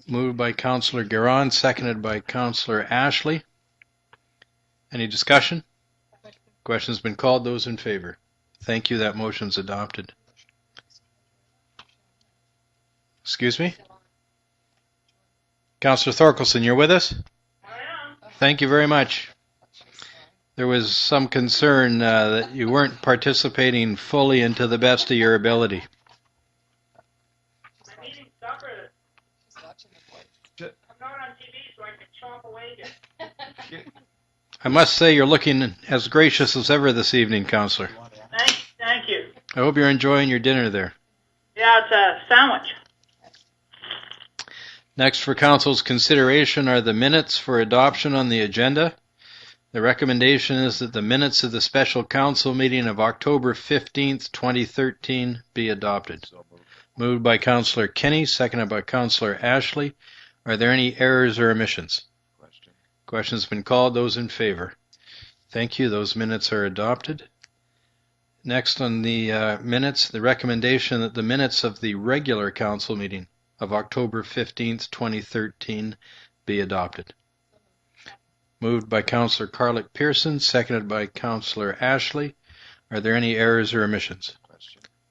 Moved by Councillor Guerin, seconded by Councillor Ashley. Any discussion? Question's been called. Those in favor? Thank you. That motion's adopted. Excuse me? Councillor Thorkelson, you're with us? I am. Thank you very much. There was some concern that you weren't participating fully and to the best of your ability. I'm eating supper. I'm not on TV, so I can chomp away here. I must say you're looking as gracious as ever this evening, Councillor. Thank you. I hope you're enjoying your dinner there. Yeah, it's a sandwich. Next for Council's consideration are the minutes for adoption on the agenda. The recommendation is that the minutes of the special council meeting of October 15th, 2013 be adopted. Moved by Councillor Kenny, seconded by Councillor Ashley. Are there any errors or omissions? Question's been called. Those in favor? Thank you. Those minutes are adopted. Next on the minutes, the recommendation that the minutes of the regular council meeting of October 15th, 2013 be adopted. Moved by Councillor Carlick Pearson, seconded by Councillor Ashley. Are there any errors or omissions?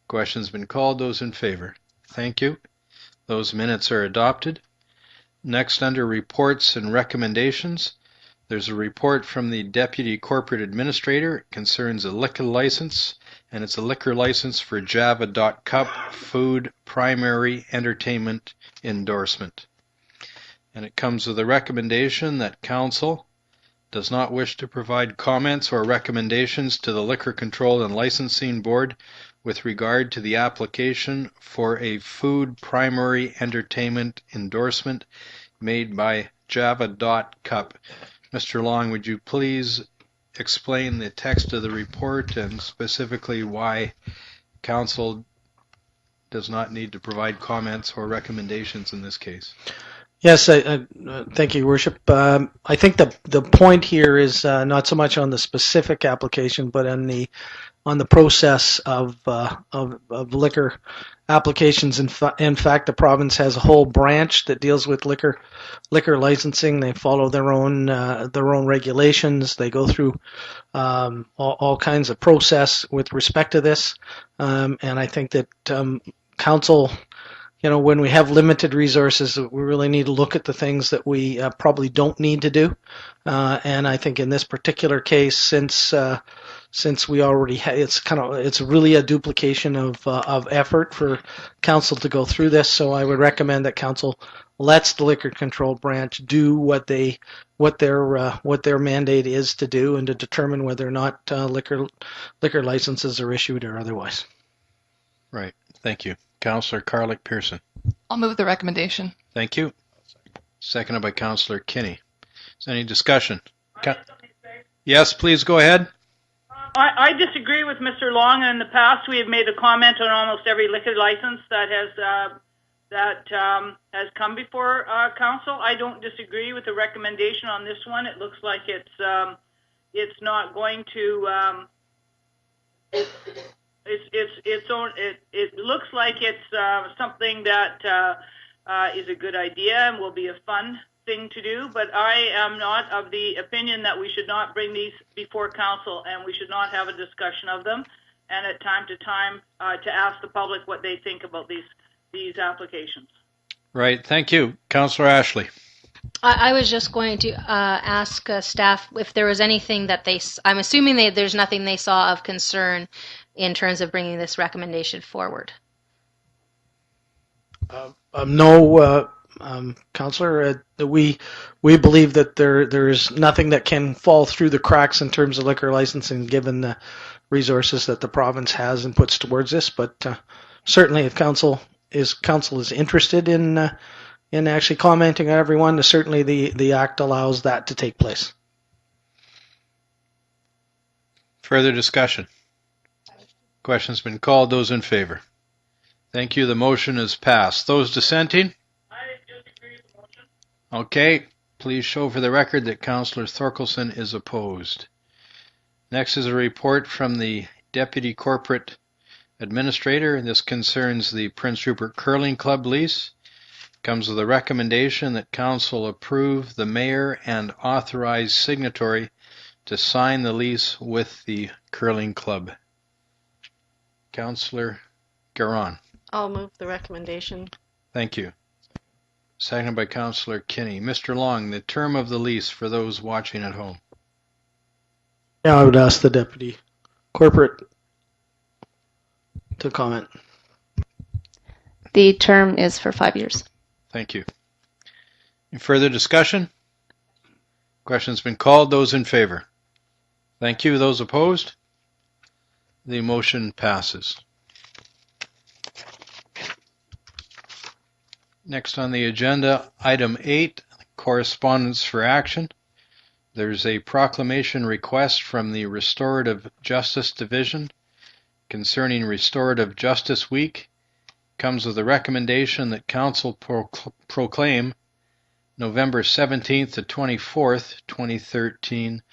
Question's been called. Those in favor? Thank you. Those minutes are adopted. Next, under reports and recommendations, there's a report from the Deputy Corporate Administrator. It concerns a liquor license, and it's a liquor license for Java.Cup Food Primary Entertainment Endorsement. And it comes with a recommendation that Council does not wish to provide comments or recommendations to the Liquor Control and Licensing Board with regard to the application for a food primary entertainment endorsement made by Java.Cup. Mr. Long, would you please explain the text of the report and specifically why Council does not need to provide comments or recommendations in this case? Yes, thank you, Your Worship. I think the point here is not so much on the specific application, but on the process of liquor applications. In fact, the province has a whole branch that deals with liquor licensing. They follow their own regulations. They go through all kinds of process with respect to this, and I think that Council, when we have limited resources, we really need to look at the things that we probably don't need to do. And I think in this particular case, since we already it's really a duplication of effort for Council to go through this. So I would recommend that Council lets the Liquor Control Branch do what their mandate is to do, and to determine whether or not liquor licenses are issued or otherwise. Right. Thank you. Councillor Carlick Pearson. I'll move the recommendation. Thank you. Seconded by Councillor Kinney. Is there any discussion? Yes, please go ahead. I disagree with Mr. Long. In the past, we have made a comment on almost every liquor license that has come before Council. I don't disagree with the recommendation on this one. It looks like it's not going to. It looks like it's something that is a good idea and will be a fun thing to do, but I am not of the opinion that we should not bring these before Council and we should not have a discussion of them, and at time to time to ask the public what they think about these applications. Right. Thank you. Councillor Ashley. I was just going to ask staff if there was anything that I'm assuming there's nothing they saw of concern in terms of bringing this recommendation forward. No, Councillor. We believe that there's nothing that can fall through the cracks in terms of liquor licensing, given the resources that the province has and puts towards this. But certainly, if Council is interested in actually commenting on everyone, certainly the Act allows that to take place. Further discussion? Question's been called. Those in favor? Thank you. The motion is passed. Those dissenting? I disagree with the motion. Okay. Please show for the record that Councillor Thorkelson is opposed. Next is a report from the Deputy Corporate Administrator, and this concerns the Prince Rupert Curling Club lease. Comes with a recommendation that council approve the mayor and authorize signatory to sign the lease with the curling club. Councillor Garon. I'll move the recommendation. Thank you. Seconded by Councillor Kinney. Mr. Long, the term of the lease for those watching at home. Yeah, I would ask the deputy corporate to comment. The term is for 5 years. Thank you. Any further discussion? Question's been called. Those in favor? Thank you. Those opposed? The motion passes. Next on the agenda, item 8, correspondence for action. There's a proclamation request from the Restorative Justice Division concerning Restorative Justice Week. Comes with a recommendation that council proclaim November 17th to 24th, 2013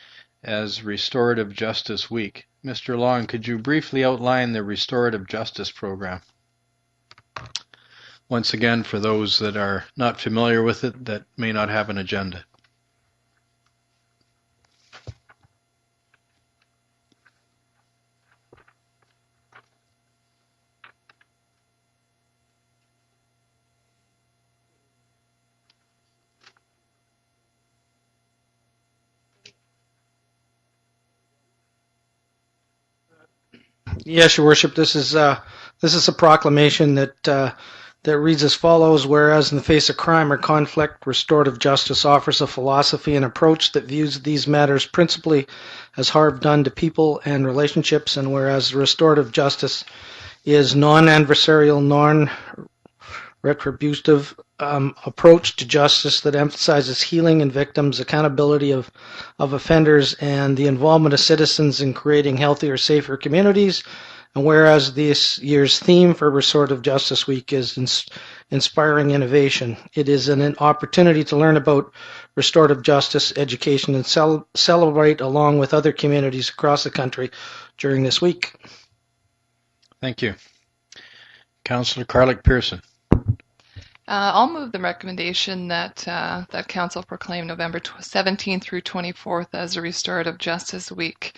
as Restorative Justice Week. Mr. Long, could you briefly outline the Restorative Justice Program? Once again, for those that are not familiar with it, that may not have an agenda. Yes, Your Worship. This is a proclamation that reads as follows: whereas in the face of crime or conflict, restorative justice offers a philosophy and approach that views these matters principally as harm done to people and relationships, and whereas restorative justice is non-adversarial, non-retributive approach to justice that emphasizes healing in victims, accountability of offenders, and the involvement of citizens in creating healthier, safer communities. And whereas this year's theme for Restorative Justice Week is inspiring innovation, it is an opportunity to learn about restorative justice, education, and celebrate along with other communities across the country during this week. Thank you. Councillor Carlick-Pearson. I'll move the recommendation that that council proclaim November 17th through 24th as a Restorative Justice Week.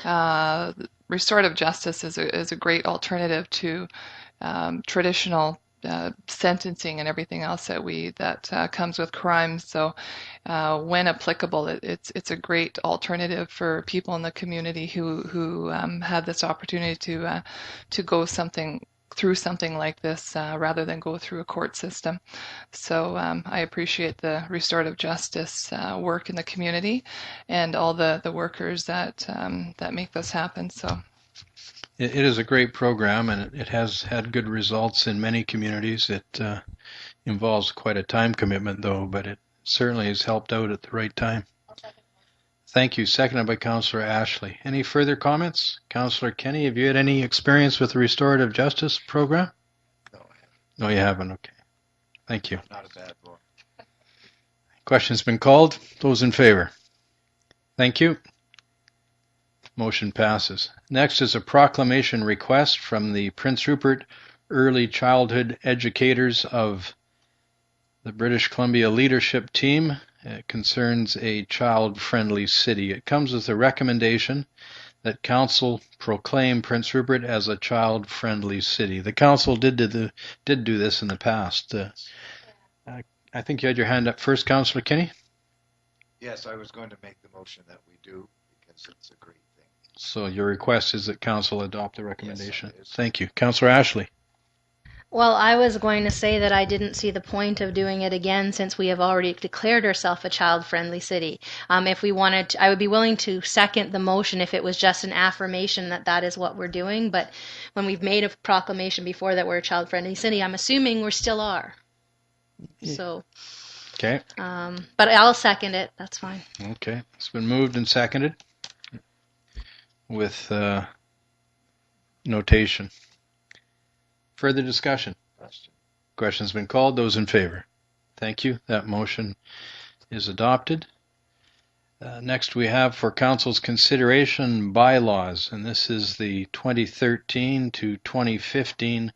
Restorative justice is a great alternative to traditional sentencing and everything else that comes with crime. So, when applicable, it's a great alternative for people in the community who have this opportunity to go through something like this rather than go through a court system. So I appreciate the restorative justice work in the community and all the workers that make this happen. So it is a great program, and it has had good results in many communities. It involves quite a time commitment, though, but it certainly has helped out at the right time. Thank you. Seconded by Councillor Ashley. Any further comments? Councillor Kenny, have you had any experience with the restorative justice program? No, I haven't. No, you haven't. Okay. Thank you. Not a bad one. Question's been called. Those in favor? Thank you. Motion passes. Next is a proclamation request from the Prince Rupert Early Childhood Educators of the British Columbia Leadership Team. It concerns a child-friendly city. It comes with a recommendation that council proclaim Prince Rupert as a child-friendly city. The council did do this in the past. I think you had your hand up first, Councillor Kinney. Yes, I was going to make the motion that we do because it's a great thing. So your request is that council adopt the recommendation. Yes, Thank you. Councillor Ashley. Well, I was going to say that I didn't see the point of doing it again since we have already declared ourselves a child-friendly city. If we wanted to, I would be willing to second the motion if it was just an affirmation that that is what we're doing. But when we've made a proclamation before that we're a child-friendly city, I'm assuming we still are. So, Okay. but I'll second it. That's fine. Okay. It's been moved and seconded with notation. Further discussion? Question's been called. Those in favor? Thank you. That motion is adopted. Next we have for council's consideration bylaws, and this is the 2013 to 2015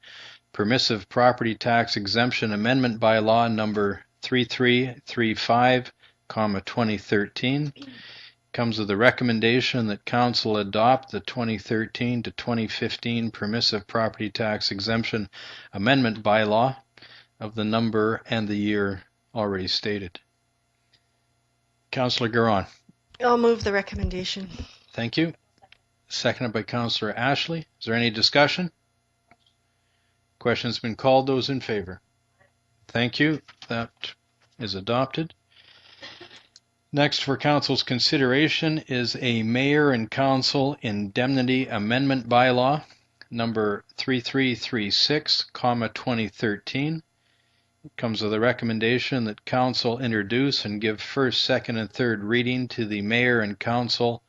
permissive property tax exemption amendment bylaw number 3335, 2013. Comes with the recommendation that council adopt the 2013 to 2015 permissive property tax exemption amendment bylaw of the number and the year already stated. Councillor Garon. I'll move the recommendation. Thank you. Seconded by Councillor Ashley. Is there any discussion? Question's been called. Those in favor? Thank you. That is adopted. Next for council's consideration is a mayor and council indemnity amendment bylaw number 3336, 2013. It comes with a recommendation that council introduce and give first, second, and third reading to the mayor and council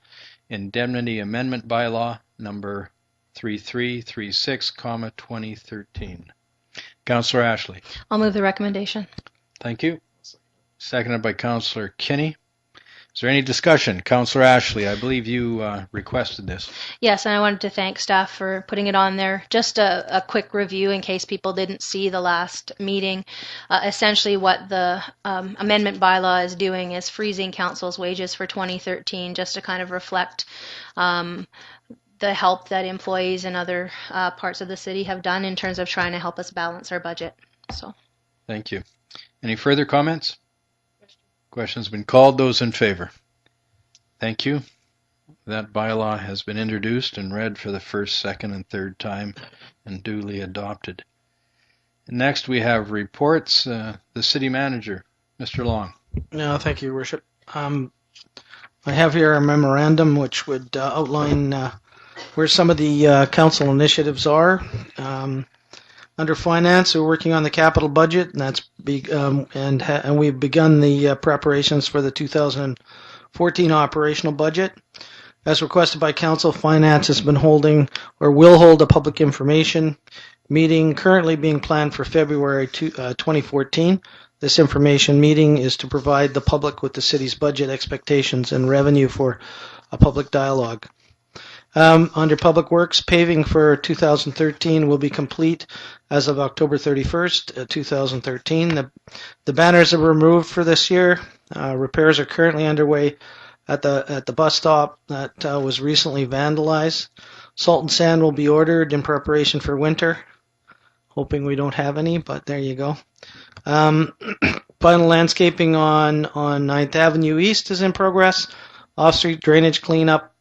indemnity amendment bylaw number 3336, 2013. Councillor Ashley. I'll move the recommendation. Thank you. Seconded by Councillor Kinney. Is there any discussion? Councillor Ashley, I believe you requested this. Yes, and I wanted to thank staff for putting it on there. Just a quick review in case people didn't see the last meeting. Essentially what the amendment bylaw is doing is freezing council's wages for 2013 just to kind of reflect the help that employees in other parts of the city have done in terms of trying to help us balance our budget. So, thank you. Any further comments? Question's been called. Those in favor? Thank you. That bylaw has been introduced and read for the first, second, and third time and duly adopted. Next we have reports. The city manager, Mr. Long. No, thank you, Your Worship. I have here a memorandum which would outline where some of the council initiatives are. Under finance, we're working on the capital budget, and that's and we've begun the preparations for the 2014 operational budget. As requested by council, finance has been holding or will hold a public information meeting currently being planned for February 2014. This information meeting is to provide the public with the city's budget expectations and revenue for a public dialogue. Under Public Works, paving for 2013 will be complete as of October 31st, 2013. The banners are removed for this year. Repairs are currently underway at the bus stop that was recently vandalized. Salt and sand will be ordered in preparation for winter. Hoping we don't have any, but there you go. Final landscaping on 9th Avenue East is in progress. Off-street drainage cleanup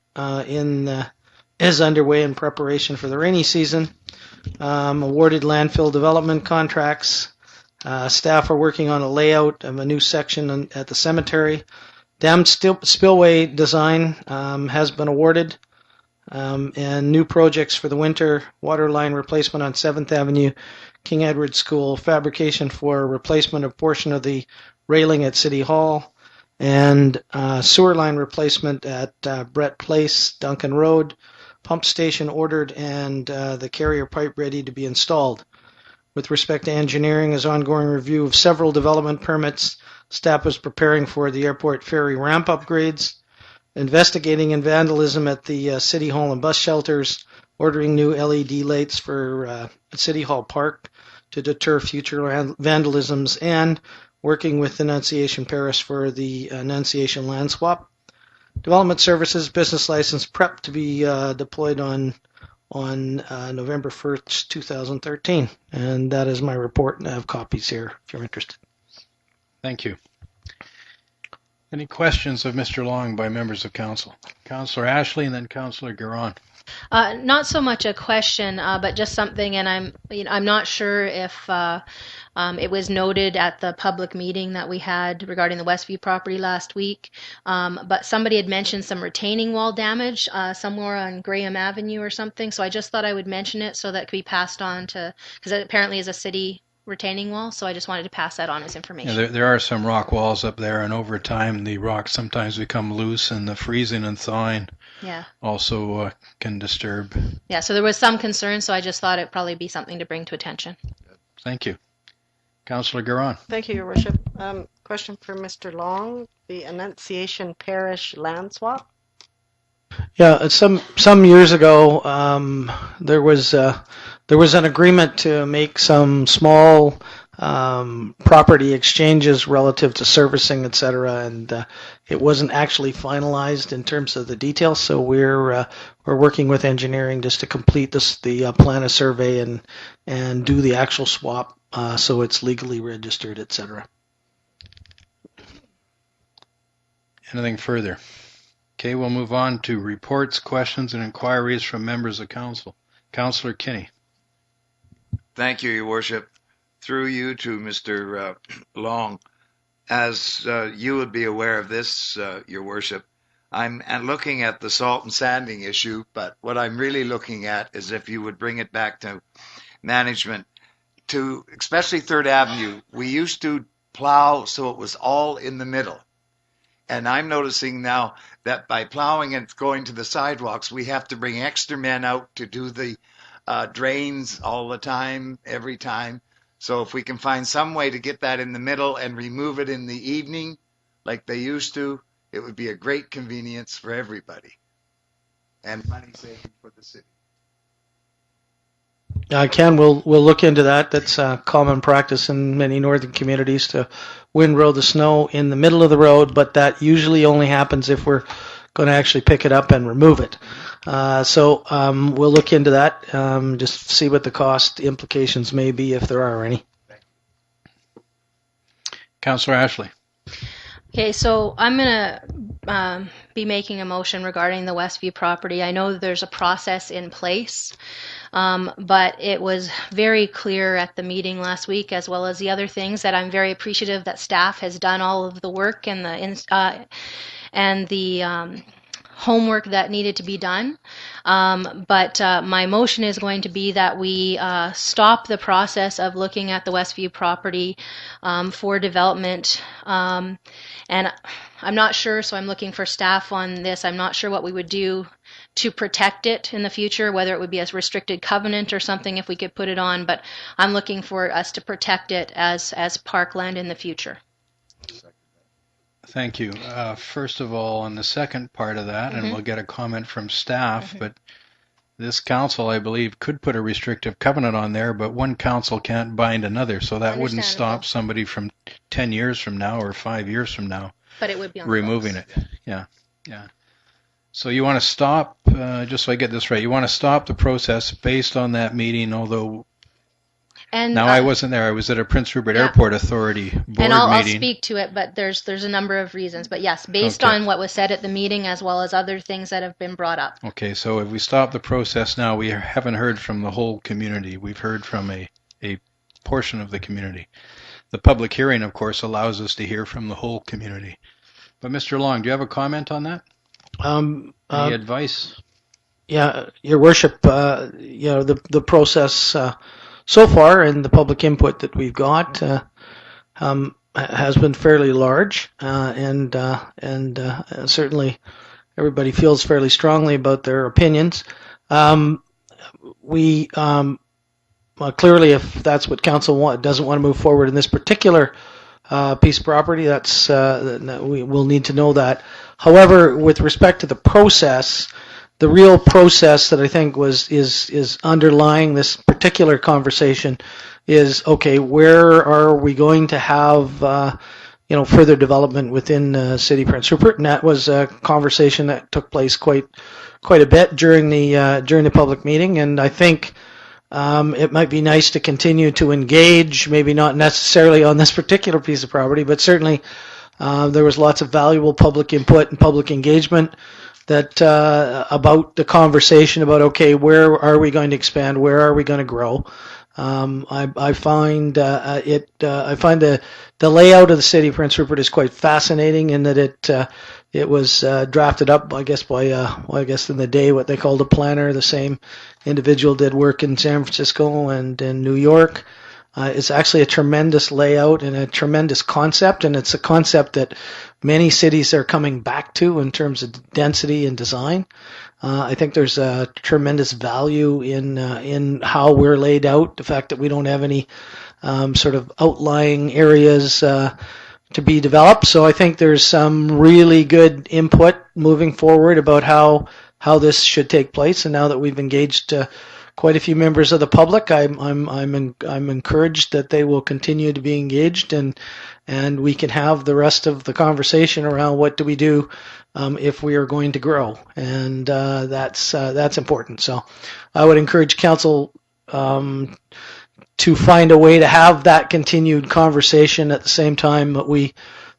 is underway in preparation for the rainy season. Awarded landfill development contracts. Staff are working on a layout of a new section at the cemetery. Dam spillway design has been awarded. And new projects for the winter: water line replacement on 7th Avenue, King Edward School, fabrication for replacement of portion of the railing at City Hall, and sewer line replacement at Brett Place, Duncan Road, pump station ordered, and the carrier pipe ready to be installed. With respect to engineering, is ongoing review of several development permits. Staff is preparing for the airport ferry ramp upgrades, investigating in vandalism at the City Hall and bus shelters, ordering new LED lights for City Hall Park to deter future vandalisms, and working with Annunciation Paris for the Annunciation land swap. Development services business license prep to be deployed on November 1st, 2013. And that is my report, and I have copies here if you're interested. Thank you. Any questions of Mr. Long by members of council? Councillor Ashley and then Councillor Garon. Not so much a question, but just something, and I'm not sure if it was noted at the public meeting that we had regarding the Westview property last week, but somebody had mentioned some retaining wall damage somewhere on Graham Avenue or something, so I just thought I would mention it so that it could be passed on to, because it apparently is a city retaining wall, so I just wanted to pass that on as information. Yeah, there are some rock walls up there, and over time the rocks sometimes become loose, and the freezing and thawing also can disturb. Yeah, so there was some concern, so I just thought it'd probably be something to bring to attention. Thank you. Councillor Garon. Thank you, Your Worship. Question for Mr. Long, the Annunciation Parish land swap. Yeah, some years ago, there was there was an agreement to make some small property exchanges relative to servicing, etc., and it wasn't actually finalized in terms of the details. So we're working with engineering just to complete the plan of survey and do the actual swap, so it's legally registered, etc. Anything further? Okay, we'll move on to reports, questions, and inquiries from members of council. Councillor Kinney. Thank you, Your Worship. Through you to Mr. Long. As you would be aware of this, Your Worship, I'm looking at the salt and sanding issue, but what I'm really looking at is if you would bring it back to management, to especially 3rd Avenue. We used to plow so it was all in the middle. And I'm noticing now that by plowing and going to the sidewalks, we have to bring extra men out to do the drains all the time, every time. So if we can find some way to get that in the middle and remove it in the evening like they used to, it would be a great convenience for everybody and money saving for the city. Ken, we'll look into that. That's common practice in many northern communities to windrow the snow in the middle of the road, but that usually only happens if we're going to actually pick it up and remove it. So we'll look into that, just see what the cost implications may be if there are any. Councillor Ashley. Okay, so I'm going to be making a motion regarding the Westview property. I know there's a process in place, but it was very clear at the meeting last week, as well as the other things, that I'm very appreciative that staff has done all of the work and the homework that needed to be done. But my motion is going to be that we stop the process of looking at the Westview property for development. And I'm not sure, so I'm looking for staff on this. I'm not sure what we would do to protect it in the future, whether it would be a restricted covenant or something if we could put it on, but I'm looking for us to protect it as parkland in the future. Thank you. First of all, on the second part of that, and we'll get a comment from staff, but this council, I believe, could put a restrictive covenant on there, but one council can't bind another, so that wouldn't stop somebody from 10 years from now or 5 years from now But it would be on removing it. Yeah. So you want to stop, just so I get this right, you want to stop the process based on that meeting, although And I wasn't there. I was at a Prince Rupert Airport Authority board and I'll meeting. speak to it, but there's a number of reasons. But yes, based on what was said at the meeting, as well as other things that have been brought up. Okay, so if we stop the process now, we haven't heard from the whole community. We've heard from a portion of the community. The public hearing, of course, allows us to hear from the whole community. But Mr. Long, do you have a comment on that? Any advice? Yeah, Your Worship, the process so far and the public input that we've got has been fairly large, and certainly everybody feels fairly strongly about their opinions. We clearly, if that's what council doesn't want to move forward in this particular piece of property, that's we will need to know that. However, with respect to the process, the real process that I think is underlying this particular conversation is, okay, where are we going to have further development within the city of Prince Rupert? And that was a conversation that took place quite a bit during the public meeting, and I think it might be nice to continue to engage, maybe not necessarily on this particular piece of property, but certainly there was lots of valuable public input and public engagement that about the conversation about, okay, where are we going to expand? Where are we going to grow? I find the layout of the city of Prince Rupert is quite fascinating in that it was drafted up, I guess, by in the day what they called a planner. The same individual did work in San Francisco and in New York. It's actually a tremendous layout and a tremendous concept, and it's a concept that many cities are coming back to in terms of density and design. I think there's a tremendous value in how we're laid out, the fact that we don't have any sort of outlying areas to be developed. So I think there's some really good input moving forward about how this should take place. And now that we've engaged quite a few members of the public. I'm encouraged that they will continue to be engaged, and we can have the rest of the conversation around what do we do if we are going to grow, and that's important. So I would encourage council to find a way to have that continued conversation at the same time that we,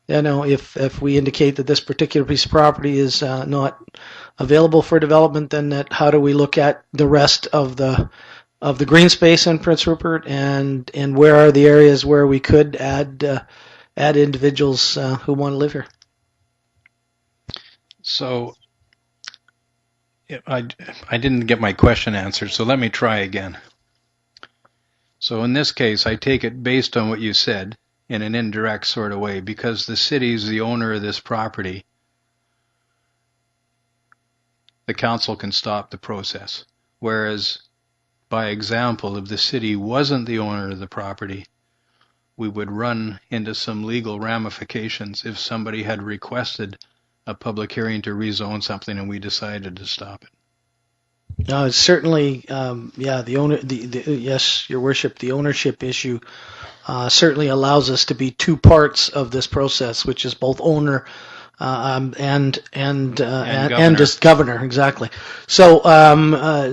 if we indicate that this particular piece of property is not available for development, then how do we look at the rest of the green space in Prince Rupert, and where are the areas where we could add individuals who want to live here. So I didn't get my question answered, so let me try again. So in this case, I take it based on what you said in an indirect sort of way, because the city is the owner of this property, the council can stop the process. Whereas, by example, if the city wasn't the owner of the property, we would run into some legal ramifications if somebody had requested a public hearing to rezone something and we decided to stop it. Certainly, the owner. Yes, Your Worship, the ownership issue certainly allows us to be two parts of this process, which is both owner and just governor. Exactly. So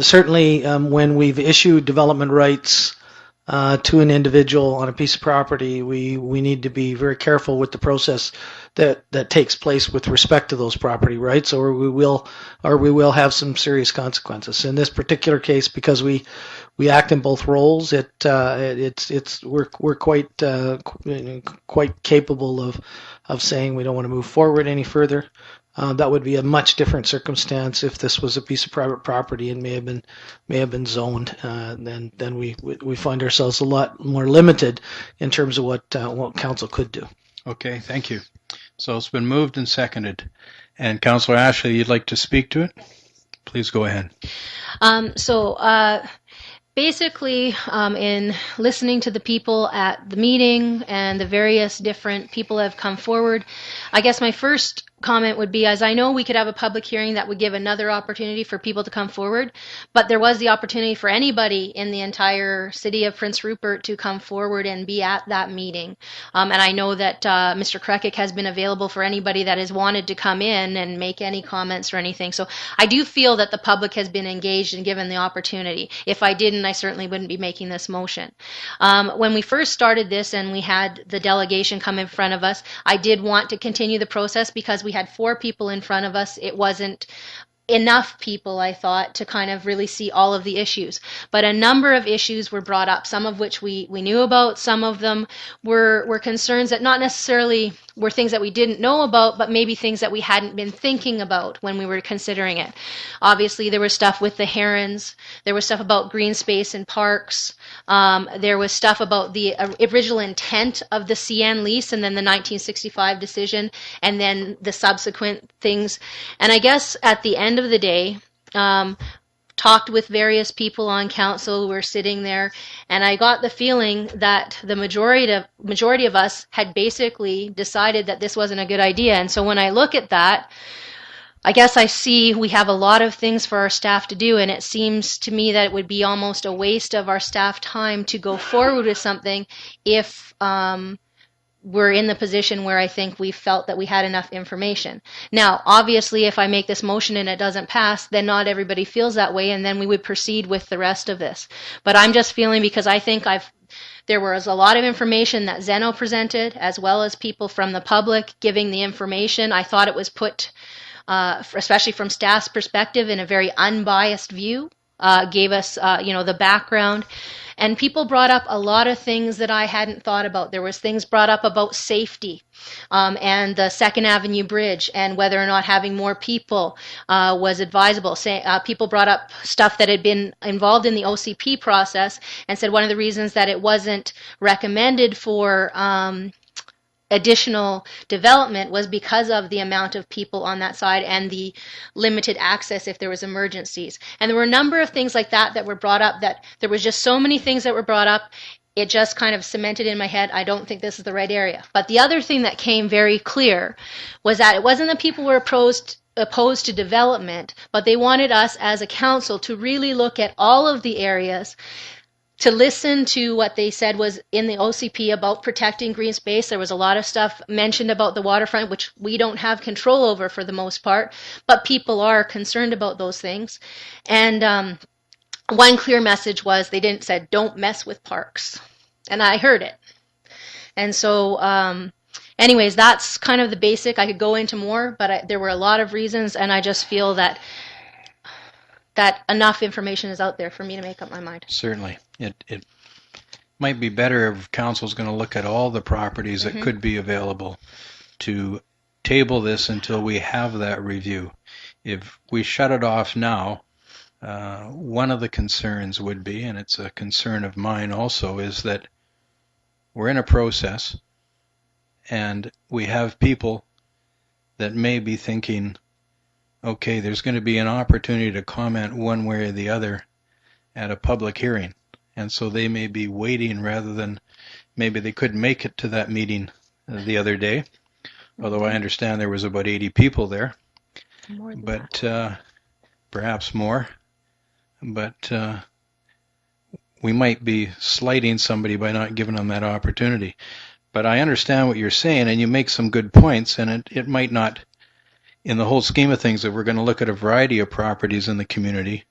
certainly, when we've issued development rights to an individual on a piece of property, we need to be very careful with the process that takes place with respect to those property rights, or we will have some serious consequences. In this particular case, because we act in both roles, we're quite capable of saying we don't want to move forward any further. That would be a much different circumstance if this was a piece of private property and may have been zoned. Then we find ourselves a lot more limited in terms of what council could do. Okay, thank you. So it's been moved and seconded. And Councillor Ashley, you'd like to speak to it? Please go ahead. Basically, in listening to the people at the meeting and the various different people that have come forward, I guess my first comment would be, as I know we could have a public hearing that would give another opportunity for people to come forward, but there was the opportunity for anybody in the entire city of Prince Rupert to come forward and be at that meeting. And I know that Mr. Krekic has been available for anybody that has wanted to come in and make any comments or anything. So I do feel that the public has been engaged and given the opportunity. If I didn't, I certainly wouldn't be making this motion. When we first started this and we had the delegation come in front of us, I did want to continue the process because we had 4 people in front of us. It wasn't enough people, I thought, to kind of really see all of the issues. But a number of issues were brought up, some of which we knew about. Some of them were concerns that not necessarily were things that we didn't know about, but maybe things that we hadn't been thinking about when we were considering it. Obviously, there was stuff with the herons. There was stuff about green space and parks. There was stuff about the original intent of the CN lease and then the 1965 decision and then the subsequent things. And I guess at the end of the day, talked with various people on council who were sitting there, and I got the feeling that the majority of us had basically decided that this wasn't a good idea. And so when I look at that, I guess I see we have a lot of things for our staff to do, and it seems to me that it would be almost a waste of our staff time to go forward with something if we're in the position where I think we felt that we had enough information. Now, obviously, if I make this motion and it doesn't pass, then not everybody feels that way, and then we would proceed with the rest of this. But I'm just feeling, because I think there was a lot of information that Zeno presented, as well as people from the public giving the information. I thought it was put, especially from staff's perspective, in a very unbiased view. Gave us, the background. And people brought up a lot of things that I hadn't thought about. There was things brought up about safety and the 2nd Avenue Bridge and whether or not having more people was advisable. People brought up stuff that had been involved in the OCP process and said one of the reasons that it wasn't recommended for additional development was because of the amount of people on that side and the limited access if there was emergencies. And there were a number of things like that that were brought up, that there was just so many things that were brought up. it just kind of cemented in my head, I don't think this is the right area. But the other thing that came very clear was that it wasn't that people were opposed to development, but they wanted us as a council to really look at all of the areas, to listen to what they said was in the OCP about protecting green space. There was a lot of stuff mentioned about the waterfront, which we don't have control over for the most part, but people are concerned about those things. And one clear message was they didn't say, don't mess with parks. And I heard it. And so anyways, that's kind of the basic. I could go into more, but there were a lot of reasons, and I just feel that enough information is out there for me to make up my mind. Certainly. It might be better if council's going to look at all the properties that could be available to table this until we have that review. If we shut it off now, one of the concerns would be, and it's a concern of mine also, is that we're in a process and we have people that may be thinking, okay, there's going to be an opportunity to comment one way or the other at a public hearing. And so they may be waiting rather than, maybe they couldn't make it to that meeting the other day, although I understand there was about 80 people there, but perhaps more. But we might be slighting somebody by not giving them that opportunity. But I understand what you're saying, and you make some good points, and it might not, in the whole scheme of things, if we're going to look at a variety of properties in the community,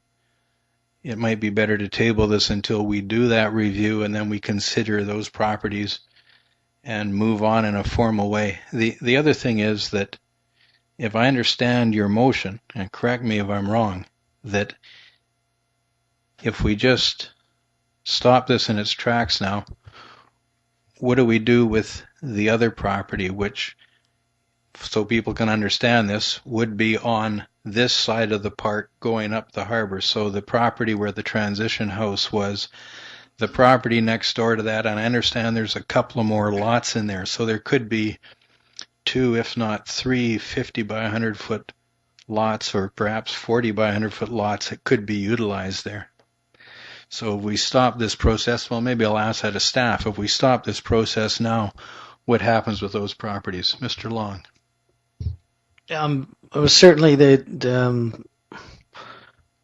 it might be better to table this until we do that review and then we consider those properties and move on in a formal way. The other thing is that if I understand your motion, and correct me if I'm wrong, that if we just stop this in its tracks now, what do we do with the other property, which, so people can understand this, would be on this side of the park going up the harbor? So the property where the transition house was, the property next door to that, and I understand there's a couple of more lots in there, so there could be 2, if not 3, 50 by 100 foot lots, or perhaps 40 by 100 foot lots that could be utilized there. So if we stop this process, well, maybe I'll ask that of staff. If we stop this process now, what happens with those properties? Mr. Long. It was certainly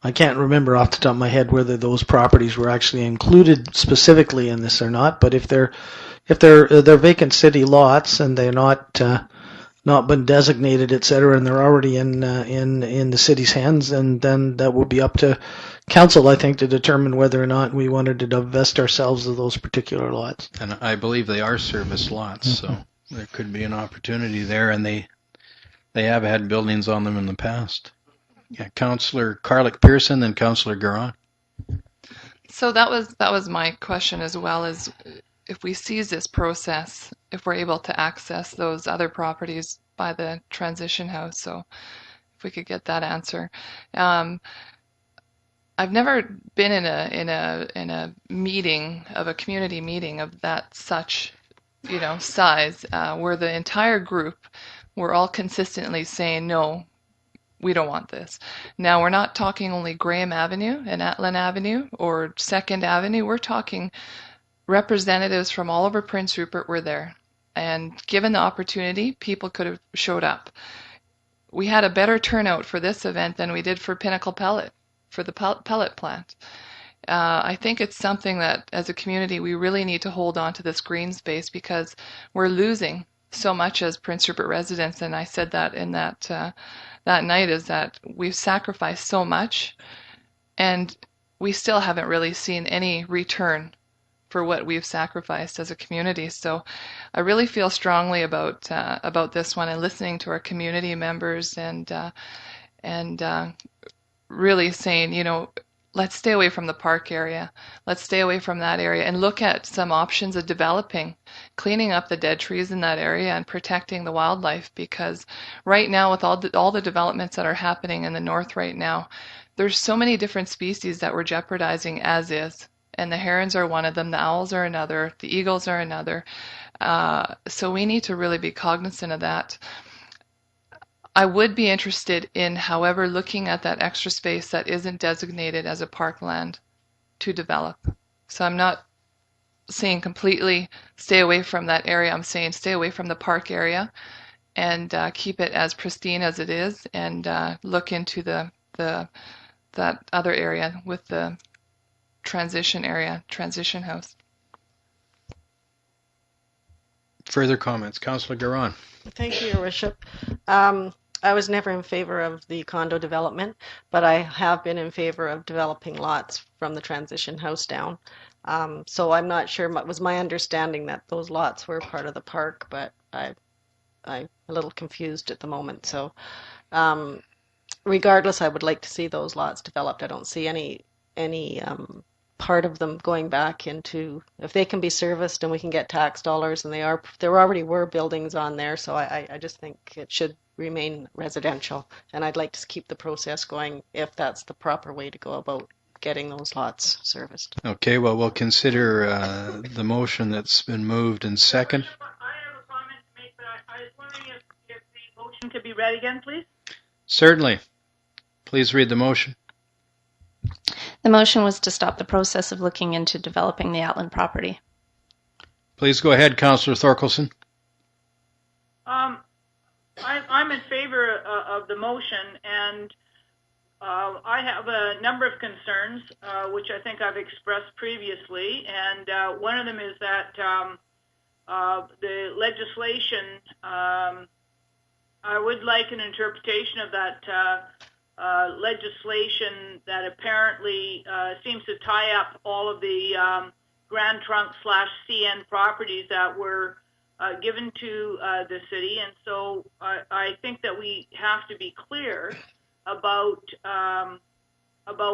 I can't remember off the top of my head whether those properties were actually included specifically in this or not. But if they're vacant city lots and they're not been designated, etc., and they're already in the city's hands, and then that would be up to council, I think, to determine whether or not we wanted to divest ourselves of those particular lots. And I believe they are service lots, so there could be an opportunity there, and they have had buildings on them in the past. Yeah, Councillor Carlick-Pearson, then Councillor Garon. So that was my question as well, is if we seize this process, if we're able to access those other properties by the transition house. So if we could get that answer. I've never been in a meeting of a community meeting of that such, size, where the entire group were all consistently saying, no, we don't want this. Now, we're not talking only Graham Avenue and Atlin Avenue or 2nd Avenue. We're talking representatives from all over Prince Rupert were there. And given the opportunity, people could have showed up. We had a better turnout for this event than we did for Pinnacle Pellet, for the pellet plant. I think it's something that, as a community, we really need to hold on to this green space, because we're losing so much as Prince Rupert residents. And I said that in that night, is that we've sacrificed so much, and we still haven't really seen any return for what we've sacrificed as a community. So I really feel strongly about this one, and listening to our community members and really saying, let's stay away from the park area. Let's stay away from that area and look at some options of developing, cleaning up the dead trees in that area and protecting the wildlife, because right now, with all the developments that are happening in the north right now, there's so many different species that we're jeopardizing as is. And the herons are one of them, the owls are another, the eagles are another. So we need to really be cognizant of that. I would be interested in, however, looking at that extra space that isn't designated as a parkland to develop. So I'm not saying completely stay away from that area. I'm saying stay away from the park area and keep it as pristine as it is, and look into that other area with the transition house. Further comments? Councillor Garon. Thank you, Your Worship. I was never in favor of the condo development, but I have been in favor of developing lots from the transition house down. So I'm not sure. It was my understanding that those lots were part of the park, but I'm a little confused at the moment. So regardless, I would like to see those lots developed. I don't see any part of them going back into, if they can be serviced and we can get tax dollars, and there already were buildings on there, so I just think it should remain residential, and I'd like to keep the process going if that's the proper way to go about getting those lots serviced. Okay, well, we'll consider the motion that's been moved and second. I have a comment to make, but I was wondering if the motion could be read again, please. Certainly. Please read the motion. The motion was to stop the process of looking into developing the Outland property. Please go ahead, Councillor Thorkelson. I'm in favor of the motion, and I have a number of concerns, which I think I've expressed previously, and one of them is that the legislation, I would like an interpretation of that legislation that apparently seems to tie up all of the Grand Trunk / CN properties that were given to the city, and so I think that we have to be clear about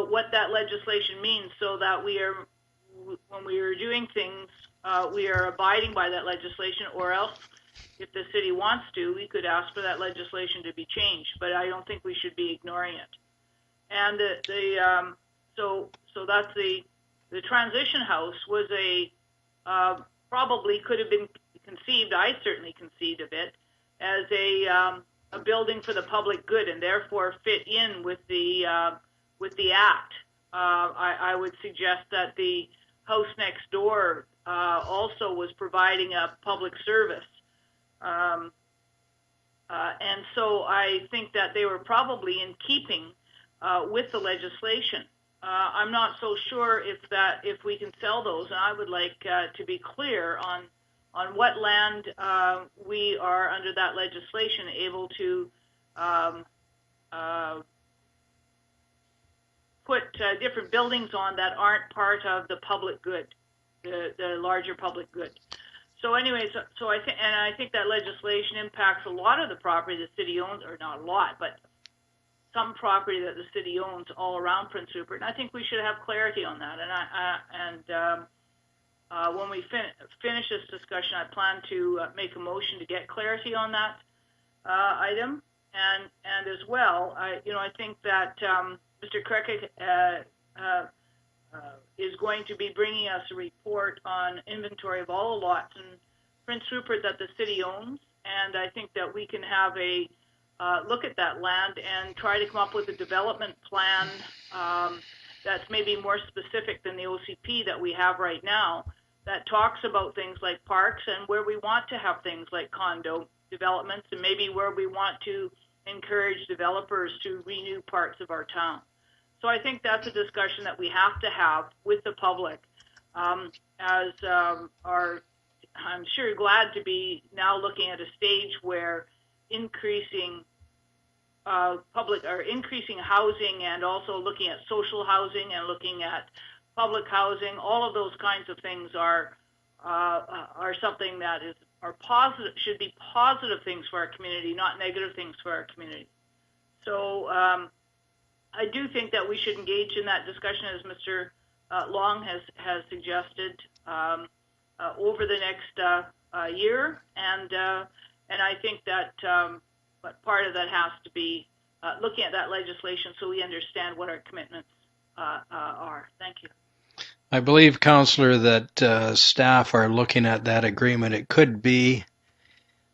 what that legislation means, so that when we are doing things, we are abiding by that legislation, or else, if the city wants to, we could ask for that legislation to be changed, but I don't think we should be ignoring it. And so that's the transition house was probably could have been conceived, I certainly conceived of it, as a building for the public good, and therefore fit in with the act. I would suggest that the house next door also was providing a public service. And so I think that they were probably in keeping with the legislation. I'm not so sure if we can sell those, and I would like to be clear on what land we are, under that legislation, able to put different buildings on that aren't part of the public good, the larger public good. So anyways, I think that legislation impacts a lot of the property the city owns, or not a lot, but some property that the city owns all around Prince Rupert, and I think we should have clarity on that. And when we finish this discussion, I plan to make a motion to get clarity on that item, and as well, I think that Mr. Krekic is going to be bringing us a report on inventory of all the lots in Prince Rupert that the city owns, and I think that we can have a look at that land and try to come up with a development plan that's maybe more specific than the OCP that we have right now, that talks about things like parks and where we want to have things like condo developments, and maybe where we want to encourage developers to renew parts of our town. So I think that's a discussion that we have to have with the public, as I'm sure glad to be now looking at a stage where increasing increasing housing, and also looking at social housing and looking at public housing. All of those kinds of things are something that are positive, should be positive things for our community, not negative things for our community. So I do think that we should engage in that discussion, as Mr. Long has suggested, over the next year, and I think that but part of that has to be looking at that legislation so we understand what our commitments are. Thank you. I believe, Councillor, that staff are looking at that agreement. It could be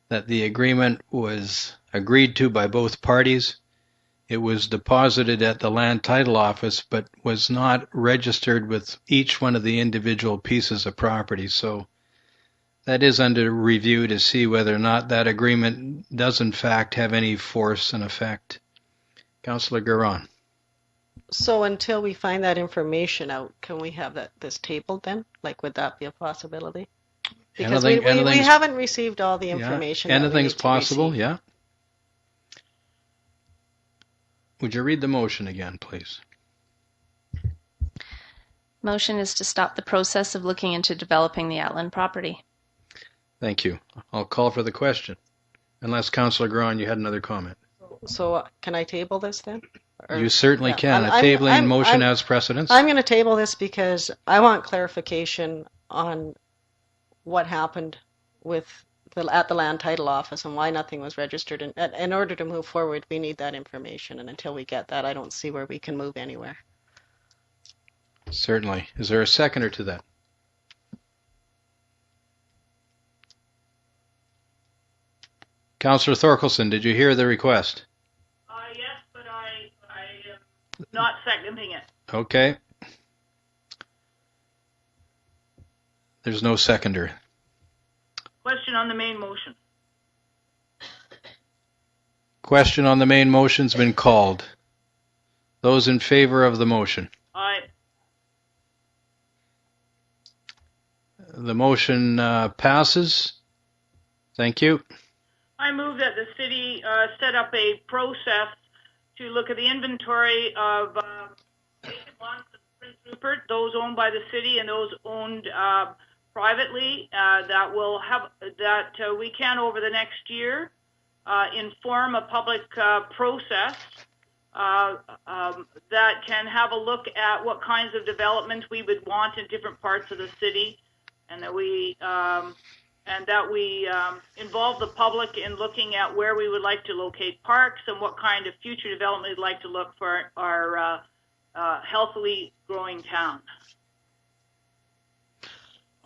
that the agreement was agreed to by both parties. it was deposited at the land title office, but was not registered with each one of the individual pieces of property. So that is under review to see whether or not that agreement does in fact have any force and effect. Councillor Garon. So until we find that information out, can we have this tabled then? Like, would that be a possibility? Because we haven't received all the information. Anything's possible, yeah. Would you read the motion again, please? Motion is to stop the process of looking into developing the Atlan property. Thank you. I'll call for the question. Unless, Councillor Garon, you had another comment. So can I table this then? You certainly can. A tabling motion has precedence. I'm going to table this because I want clarification on what happened at the land title office and why nothing was registered. In order to move forward, we need that information, and until we get that, I don't see where we can move anywhere. Certainly. Is there a seconder to that? Councillor Thorkelson, did you hear the request? Yes, but I am not seconding it. Okay. There's no seconder. Question on the main motion. Question on the main motion's been called. Those in favor of the motion? Aye. The motion passes. Thank you. I move that the city set up a process to look at the inventory of vacant lots in Prince Rupert, those owned by the city and those owned privately, that we can over the next year inform a public process that can have a look at what kinds of development we would want in different parts of the city, and that we involve the public in looking at where we would like to locate parks and what kind of future development we'd like to look for our healthily growing town.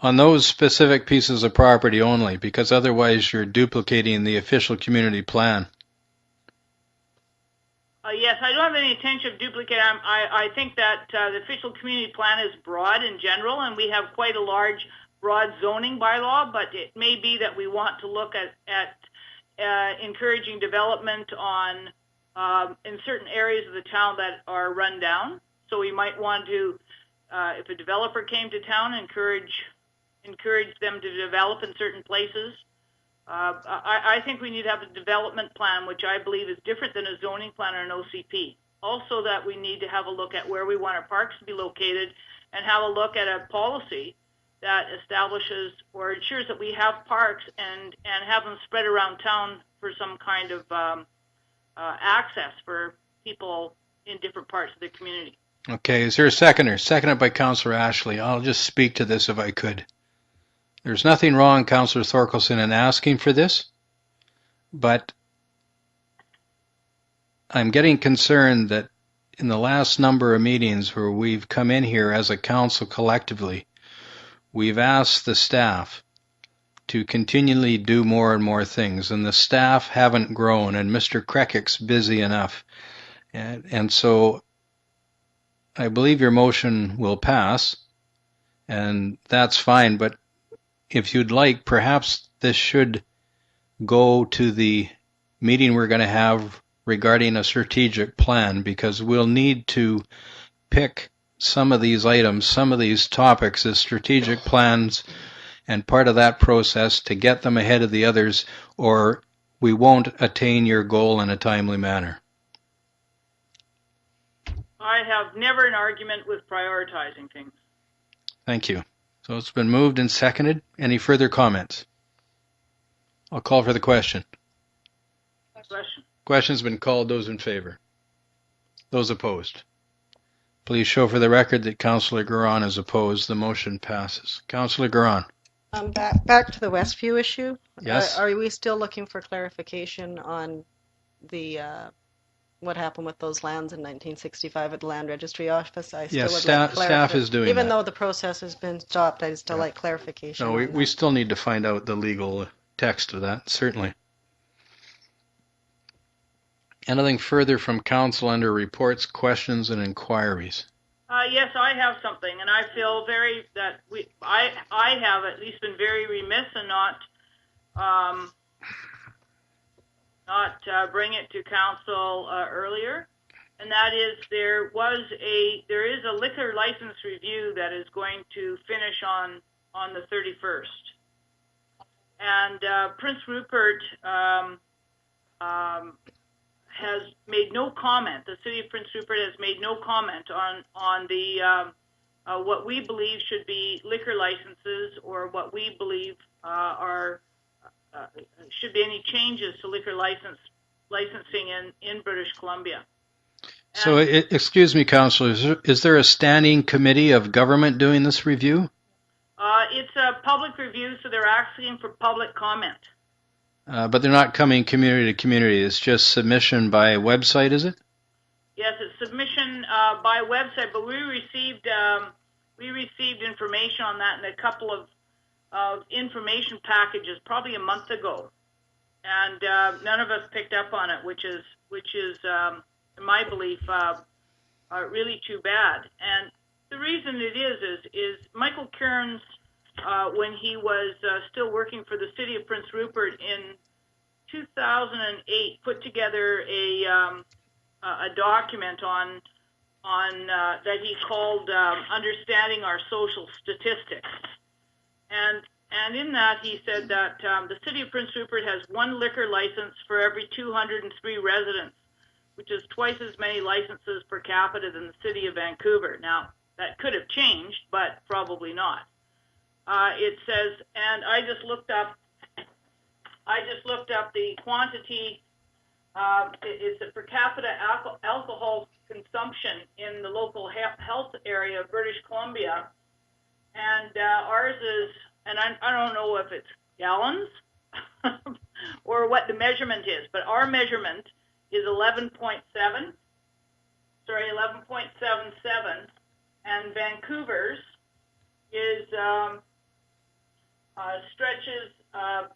On those specific pieces of property only, because otherwise you're duplicating the official community plan. Yes, I don't have any intention of duplicating. I think that the official community plan is broad in general, and we have quite a large broad zoning bylaw, but it may be that we want to look at encouraging development on in certain areas of the town that are run down. So we might want to, if a developer came to town, encourage them to develop in certain places. I think we need to have a development plan, which I believe is different than a zoning plan or an OCP. Also, that we need to have a look at where we want our parks to be located and have a look at a policy that establishes or ensures that we have parks and have them spread around town for some kind of access for people in different parts of the community. Okay, is there a seconder? Seconded by Councillor Ashley. I'll just speak to this if I could. There's nothing wrong, Councillor Thorkelson, in asking for this, but I'm getting concerned that in the last number of meetings where we've come in here as a council collectively, we've asked the staff to continually do more and more things, and the staff haven't grown, and Mr. Krekick's busy enough. And so I believe your motion will pass, and that's fine, but if you'd like, perhaps this should go to the meeting we're going to have regarding a strategic plan, because we'll need to pick some of these items, some of these topics as strategic plans and part of that process to get them ahead of the others, or we won't attain your goal in a timely manner. I have never an argument with prioritizing things. Thank you. So it's been moved and seconded. Any further comments? I'll call for the question. Question's been called. Those in favor? Those opposed? Please show for the record that Councillor Garon is opposed. The motion passes. Councillor Garon. Back to the Westview issue. Yes. Are we still looking for clarification on the what happened with those lands in 1965 at the Land Registry Office? Yes, staff is doing even that. though the process has been stopped, I'd still like clarification. No, we still need to find out the legal text of that, certainly. Anything further from council under reports, questions, and inquiries? Yes, I have something, and I feel I have at least been very remiss in not bring it to council earlier, and that is there is a liquor license review that is going to finish on the 31st, and Prince Rupert has made no comment. The city of Prince Rupert has made no comment on the what we believe should be liquor licenses, or what we believe should be any changes to liquor licensing in British Columbia. So, excuse me, Councillor, is there a standing committee of government doing this review? It's a public review, so they're asking for public comment. But they're not coming community to community. It's just submission by website, is it? Yes, it's submission by website, but we received information on that in a couple of information packages probably a month ago, and none of us picked up on it, which is in my belief really too bad. And the reason it is Michael Kearns, when he was still working for the city of Prince Rupert in 2008, put together a document on that he called Understanding Our Social Statistics. And in that he said that the city of Prince Rupert has one liquor license for every 203 residents, which is twice as many licenses per capita than the city of Vancouver. Now, that could have changed, but probably not. It says, and I just looked up the quantity. It's a per capita alcohol consumption in the local health area of British Columbia, and ours is, and I don't know if it's gallons or what the measurement is, but our measurement is 11.77, and Vancouver's is stretches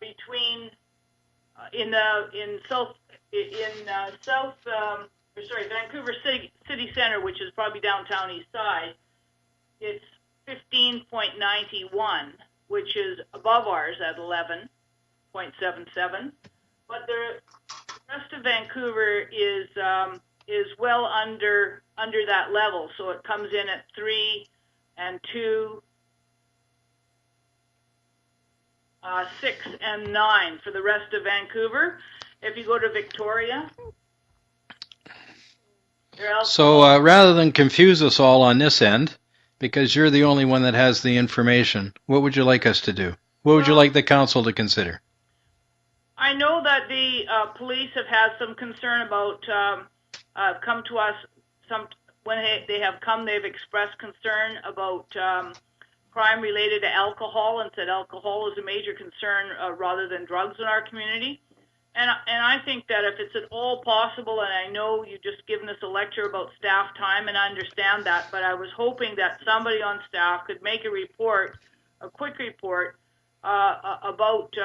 between Vancouver City Center, which is probably downtown east side. It's 15.91, which is above ours at 11.77, but the rest of Vancouver is well under that level, so it comes in at 3 and 2, 6 and 9 for the rest of Vancouver. If you go to Victoria, so rather than confuse us all on this end, because you're the only one that has the information, what would you like us to do? What would you like the council to consider? I know that the police have had some concern about come to us. When they have come, they've expressed concern about crime related to alcohol, and said alcohol is a major concern rather than drugs in our community. And I think that if it's at all possible, and I know you've just given us a lecture about staff time, and I understand that, but I was hoping that somebody on staff could make a quick report about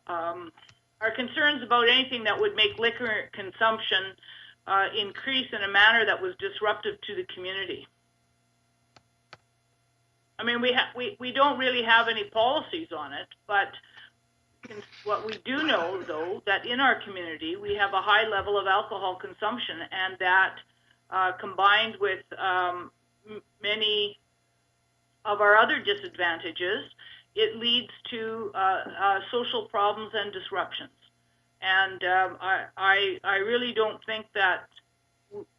our concerns about anything that would make liquor consumption increase in a manner that was disruptive to the community. I mean, we don't really have any policies on it, but what we do know, though, that in our community we have a high level of alcohol consumption, and that combined with many of our other disadvantages, it leads to social problems and disruptions. And I really don't think that,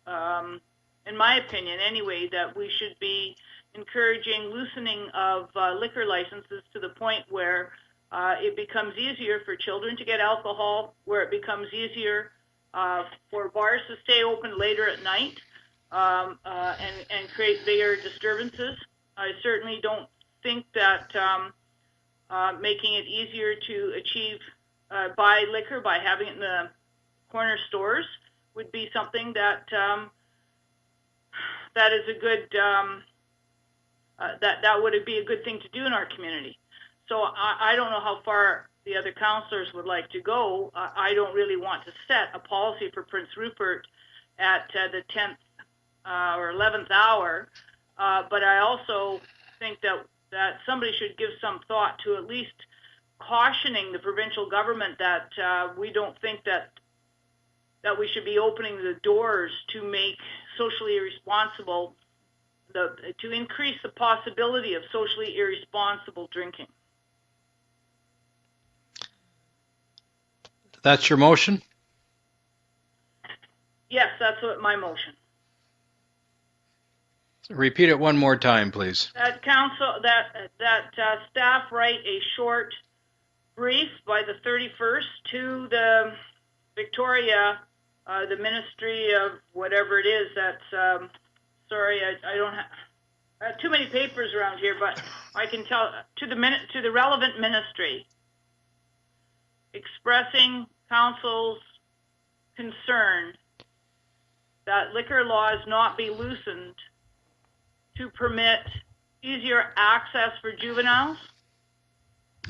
in my opinion anyway, that we should be encouraging loosening of liquor licenses to the point where it becomes easier for children to get alcohol, where it becomes easier for bars to stay open later at night and create bigger disturbances. I certainly don't think that making it easier to achieve buy liquor by having it in the corner stores would be something that that is a good that would be a good thing to do in our community. So I don't know how far the other councillors would like to go. I don't really want to set a policy for Prince Rupert at the 10th or 11th hour, but I also think that somebody should give some thought to at least cautioning the provincial government that we don't think that we should be opening the doors to make socially irresponsible, to increase the possibility of socially irresponsible drinking. That's your motion? Yes, that's what my motion. Repeat it one more time, please. That staff write a short brief by the 31st to the Victoria, the Ministry of whatever it is. That's sorry, I don't have too many papers around here, but I can tell to the relevant ministry, expressing council's concern that liquor laws not be loosened to permit easier access for juveniles.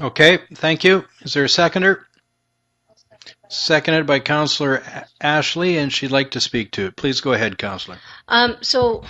Okay, thank you. Is there a seconder? Seconded by Councillor Ashley, and she'd like to speak to it. Please go ahead, Councillor. So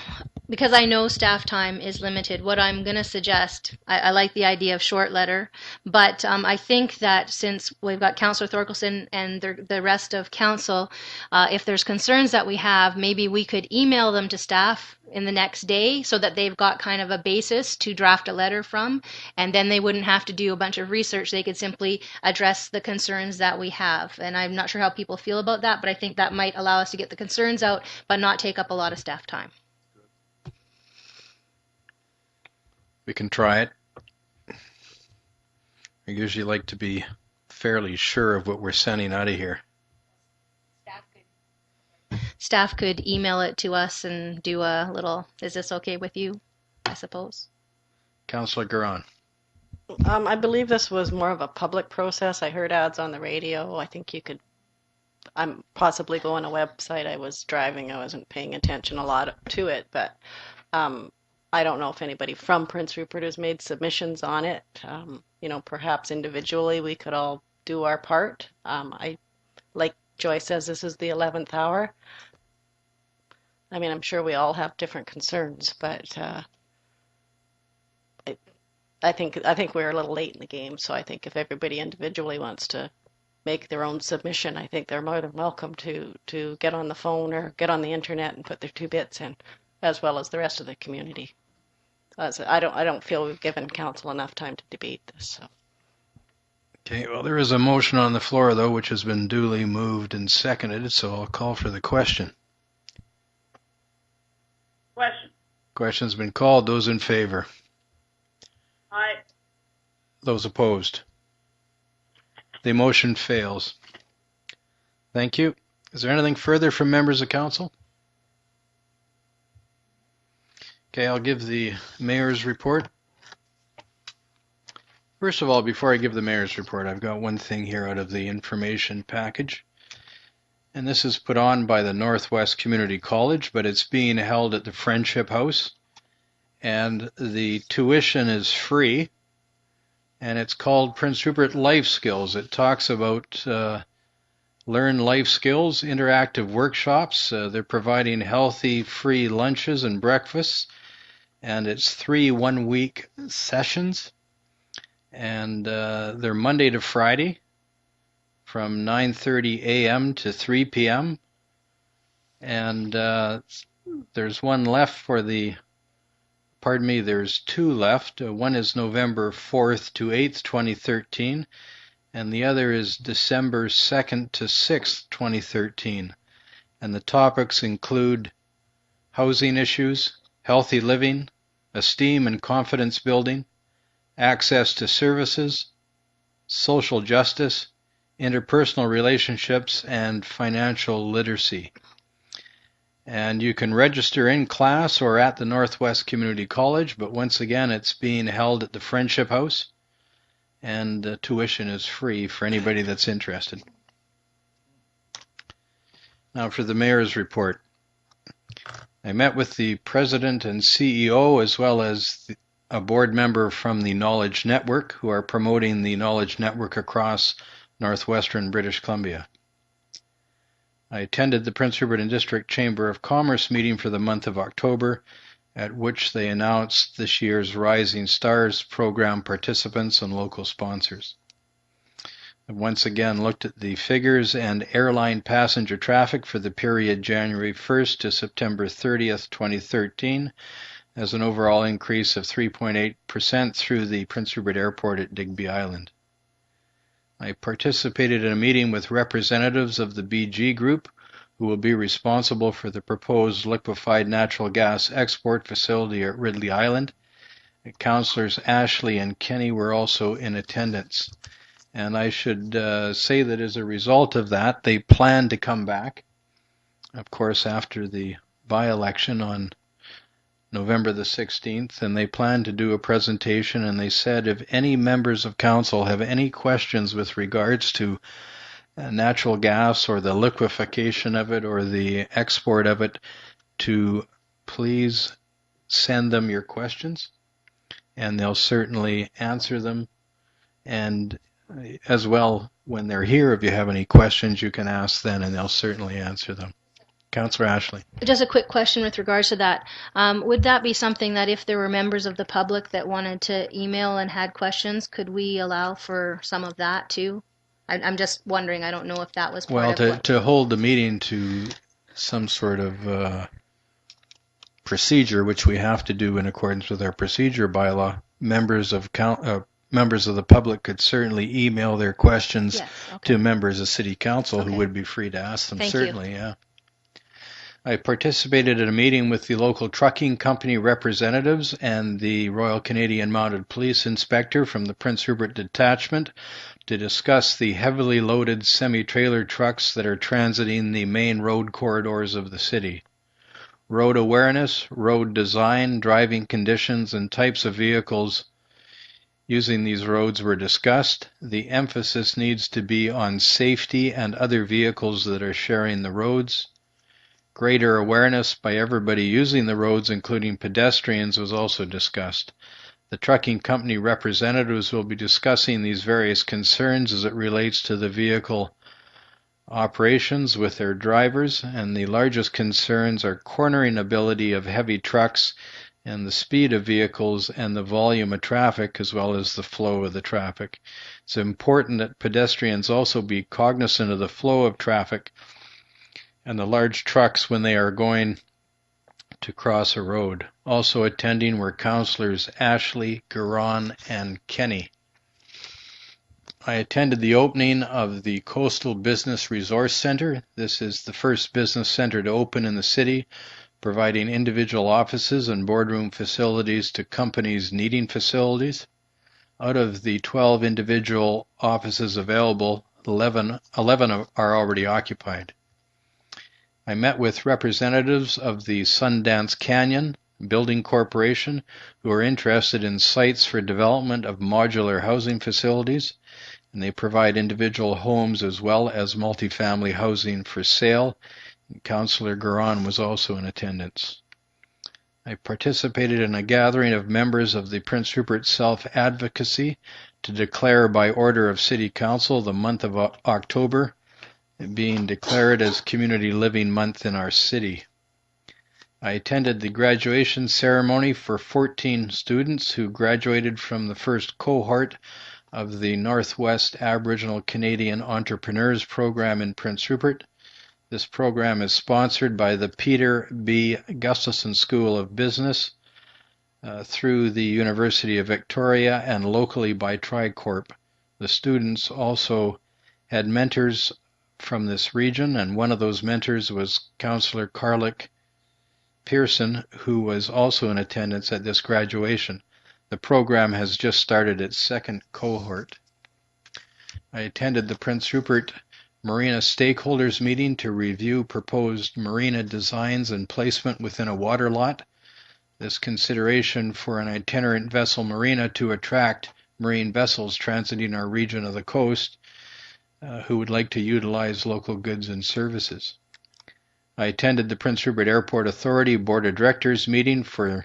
because I know staff time is limited, what I'm going to suggest, I like the idea of short letter, but I think that since we've got Councillor Thorkelson and the rest of council, if there's concerns that we have, maybe we could email them to staff in the next day so that they've got kind of a basis to draft a letter from, and then they wouldn't have to do a bunch of research. They could simply address the concerns that we have. And I'm not sure how people feel about that, but I think that might allow us to get the concerns out, but not take up a lot of staff time. We can try it. I usually like to be fairly sure of what we're sending out of here. Staff could email it to us and do a little, is this okay with you, I suppose? Councillor Garon. I believe this was more of a public process. I heard ads on the radio. I think you could possibly go on a website. I was driving. I wasn't paying attention a lot to it, but I don't know if anybody from Prince Rupert has made submissions on it. Perhaps individually we could all do our part. Like Joy says, this is the 11th hour. I mean, I'm sure we all have different concerns, but I think we're a little late in the game. So I think if everybody individually wants to make their own submission, I think they're more than welcome to get on the phone or get on the internet and put their 2 bits in, as well as the rest of the community. I don't feel we've given council enough time to debate this. So. Okay, well, there is a motion on the floor, though, which has been duly moved and seconded, so I'll call for the question. Question. Question's been called. Those in favor? Aye. Those opposed? The motion fails. Thank you. Is there anything further from members of council? Okay, I'll give the mayor's report. First of all, before I give the mayor's report, I've got one thing here out of the information package. And this is put on by the Northwest Community College, but it's being held at the Friendship House. And the tuition is free. And it's called Prince Rupert Life Skills. It talks about learn life skills, interactive workshops. They're providing healthy, free lunches and breakfasts. And it's 3 one-week sessions. And they're Monday to Friday from 9:30 a.m. to 3 p.m. And there's one left for there's 2 left. One is November 4th to 8th, 2013, and the other is December 2nd to 6th, 2013. And the topics include housing issues, healthy living, esteem and confidence building, access to services, social justice, interpersonal relationships, and financial literacy. And you can register in class or at the Northwest Community College, but once again, it's being held at the Friendship House, and tuition is free for anybody that's interested. Now for the mayor's report. I met with the president and CEO as well as a board member from the Knowledge Network, who are promoting the Knowledge Network across northwestern British Columbia. I attended the Prince Rupert and District Chamber of Commerce meeting for the month of October, at which they announced this year's Rising Stars program participants and local sponsors. I once again looked at the figures and airline passenger traffic for the period January 1st to September 30th, 2013, as an overall increase of 3.8% through the Prince Rupert Airport at Digby Island. I participated in a meeting with representatives of the BG Group, who will be responsible for the proposed liquefied natural gas export facility at Ridley Island. Councillors Ashley and Kenny were also in attendance. And I should say that as a result of that, they plan to come back, of course, after the by-election on November the 16th, and they plan to do a presentation, and they said if any members of council have any questions with regards to natural gas or the liquefaction of it or the export of it, to please send them your questions, and they'll certainly answer them. And as well, when they're here, if you have any questions, you can ask then, and they'll certainly answer them. Councillor Ashley. Just a quick question with regards to that. Would that be something that if there were members of the public that wanted to email and had questions, could we allow for some of that too? I'm just wondering. I don't know if that was part of what... to hold the meeting to some sort of procedure, which we have to do in accordance with our procedure bylaw, members of the public could certainly email their questions to members of City Council who would be free to ask them. Thank certainly, you. Yeah. I participated in a meeting with the local trucking company representatives and the Royal Canadian Mounted Police Inspector from the Prince Rupert Detachment to discuss the heavily loaded semi-trailer trucks that are transiting the main road corridors of the city. Road awareness, road design, driving conditions, and types of vehicles using these roads were discussed. The emphasis needs to be on safety and other vehicles that are sharing the roads. Greater awareness by everybody using the roads, including pedestrians, was also discussed. The trucking company representatives will be discussing these various concerns as it relates to the vehicle operations with their drivers, and the largest concerns are cornering ability of heavy trucks and the speed of vehicles and the volume of traffic, as well as the flow of the traffic. It's important that pedestrians also be cognizant of the flow of traffic and the large trucks when they are going to cross a road. Also attending were councillors Ashley, Garon, and Kenny. I attended the opening of the Coastal Business Resource Centre. This is the first business centre to open in the city, providing individual offices and boardroom facilities to companies needing facilities. Out of the 12 individual offices available, 11 are already occupied. I met with representatives of the Sundance Canyon Building Corporation who are interested in sites for development of modular housing facilities, and they provide individual homes as well as multifamily housing for sale. Councillor Garon was also in attendance. I participated in a gathering of members of the Prince Rupert Self-Advocacy to declare by order of City Council the month of October being declared as Community Living Month in our city. I attended the graduation ceremony for 14 students who graduated from the first cohort of the Northwest Aboriginal Canadian Entrepreneurs Program in Prince Rupert. This program is sponsored by the Peter B. Gustafson School of Business through the University of Victoria and locally by Tricorp. The students also had mentors from this region, and one of those mentors was Councillor Carlick Pearson, who was also in attendance at this graduation. The program has just started its second cohort. I attended the Prince Rupert Marina Stakeholders Meeting to review proposed marina designs and placement within a water lot. This consideration for an itinerant vessel marina to attract marine vessels transiting our region of the coast who would like to utilize local goods and services. I attended the Prince Rupert Airport Authority Board of Directors meeting for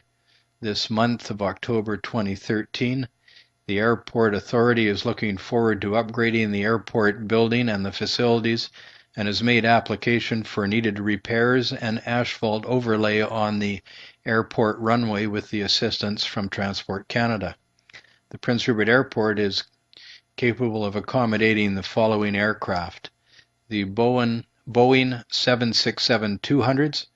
this month of October 2013. The Airport Authority is looking forward to upgrading the airport building and the facilities and has made application for needed repairs and asphalt overlay on the airport runway with the assistance from Transport Canada. The Prince Rupert Airport is capable of accommodating the following aircraft: the Boeing 767-200s,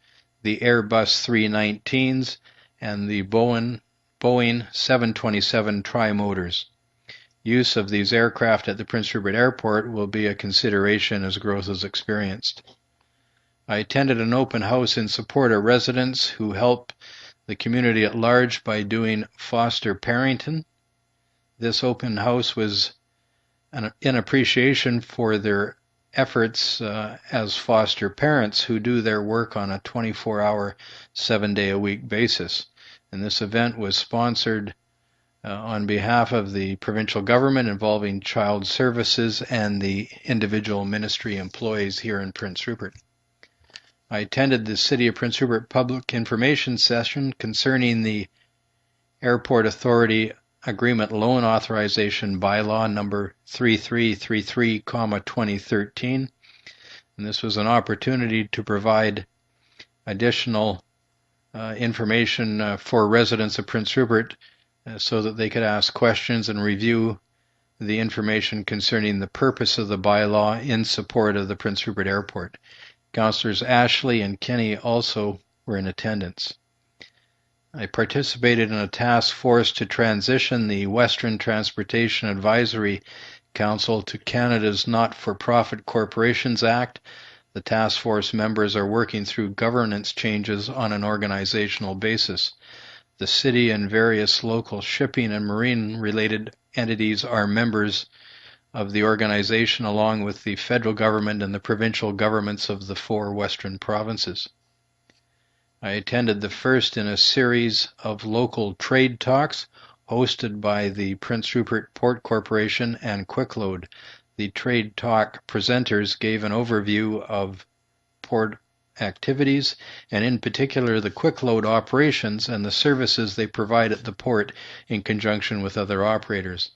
the Airbus 319s, and the Boeing 727 trimotors. Use of these aircraft at the Prince Rupert Airport will be a consideration as growth is experienced. I attended an open house in support of residents who help the community at large by doing foster parenting. This open house was in appreciation for their efforts as foster parents who do their work on a 24-hour, 7-day-a-week basis. And this event was sponsored on behalf of the provincial government, involving child services and the individual ministry employees here in Prince Rupert. I attended the City of Prince Rupert public information session concerning the Airport Authority Agreement Loan Authorization Bylaw number 3333, 2013. And this was an opportunity to provide additional information for residents of Prince Rupert so that they could ask questions and review the information concerning the purpose of the bylaw in support of the Prince Rupert Airport. Councillors Ashley and Kenny also were in attendance. I participated in a task force to transition the Western Transportation Advisory Council to Canada's Not-for-Profit Corporations Act. The task force members are working through governance changes on an organizational basis. The city and various local shipping and marine-related entities are members of the organization, along with the federal government and the provincial governments of the 4 western provinces. I attended the first in a series of local trade talks hosted by the Prince Rupert Port Corporation and Quickload. The trade talk presenters gave an overview of port activities, and in particular the Quickload operations and the services they provide at the port in conjunction with other operators.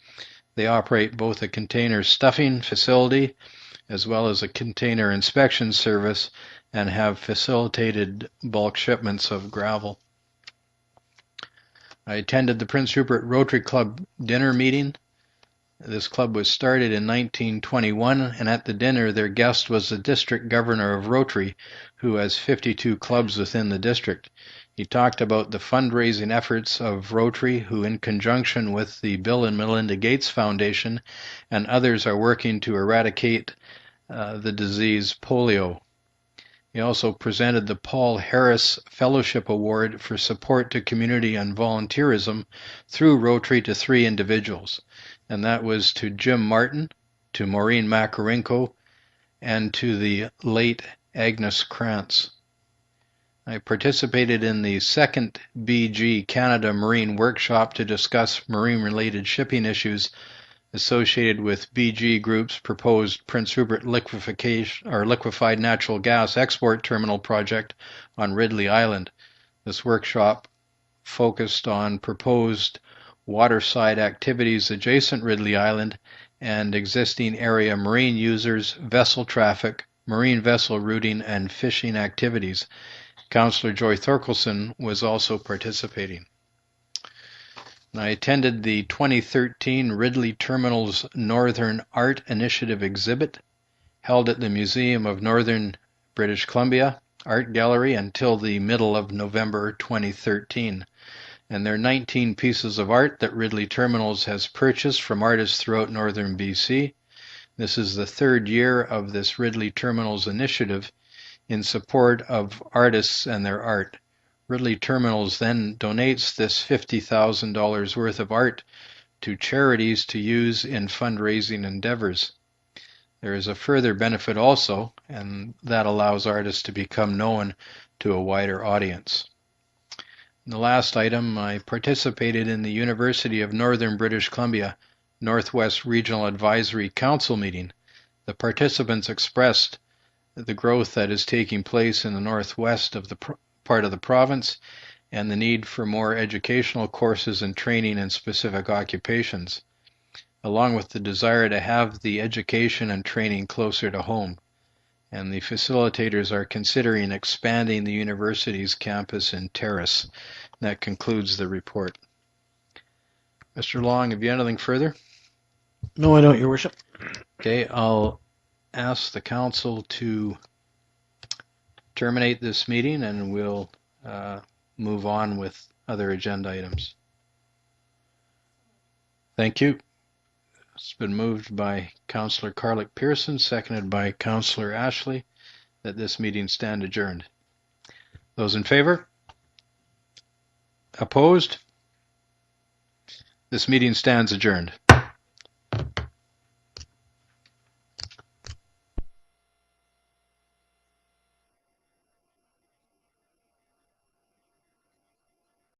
They operate both a container stuffing facility as well as a container inspection service and have facilitated bulk shipments of gravel. I attended the Prince Rupert Rotary Club dinner meeting. This club was started in 1921, and at the dinner their guest was the district governor of Rotary, who has 52 clubs within the district. He talked about the fundraising efforts of Rotary, who in conjunction with the Bill and Melinda Gates Foundation and others are working to eradicate the disease polio. He also presented the Paul Harris Fellowship Award for support to community and volunteerism through Rotary to 3 individuals. And that was to Jim Martin, to Maureen Makarenko, and to the late Agnes Krantz. I participated in the second BG Canada Marine Workshop to discuss marine-related shipping issues associated with BG Group's proposed Prince Rupert liquefied natural gas export terminal project on Ridley Island. This workshop focused on proposed waterside activities adjacent Ridley Island and existing area marine users, vessel traffic, marine vessel routing, and fishing activities. Councillor Joy Thorkelson was also participating. I attended the 2013 Ridley Terminal's Northern Art Initiative exhibit held at the Museum of Northern British Columbia Art Gallery until the middle of November 2013. And there are 19 pieces of art that Ridley Terminals has purchased from artists throughout northern BC. This is the 3rd year of this Ridley Terminals initiative in support of artists and their art. Ridley Terminals then donates this $50,000 worth of art to charities to use in fundraising endeavors. There is a further benefit also, and that allows artists to become known to a wider audience. The last item, I participated in the University of Northern British Columbia Northwest Regional Advisory Council meeting. The participants expressed the growth that is taking place in the northwest of the part of the province and the need for more educational courses and training in specific occupations, along with the desire to have the education and training closer to home. And the facilitators are considering expanding the university's campus in Terrace. That concludes the report. Mr. Long, have you anything further? No, I don't, Your Worship. Okay, I'll ask the council to terminate this meeting, and we'll move on with other agenda items. Thank you. It's been moved by Councillor Carlick-Pearson, seconded by Councillor Ashley, that this meeting stand adjourned. Those in favor? Opposed? This meeting stands adjourned.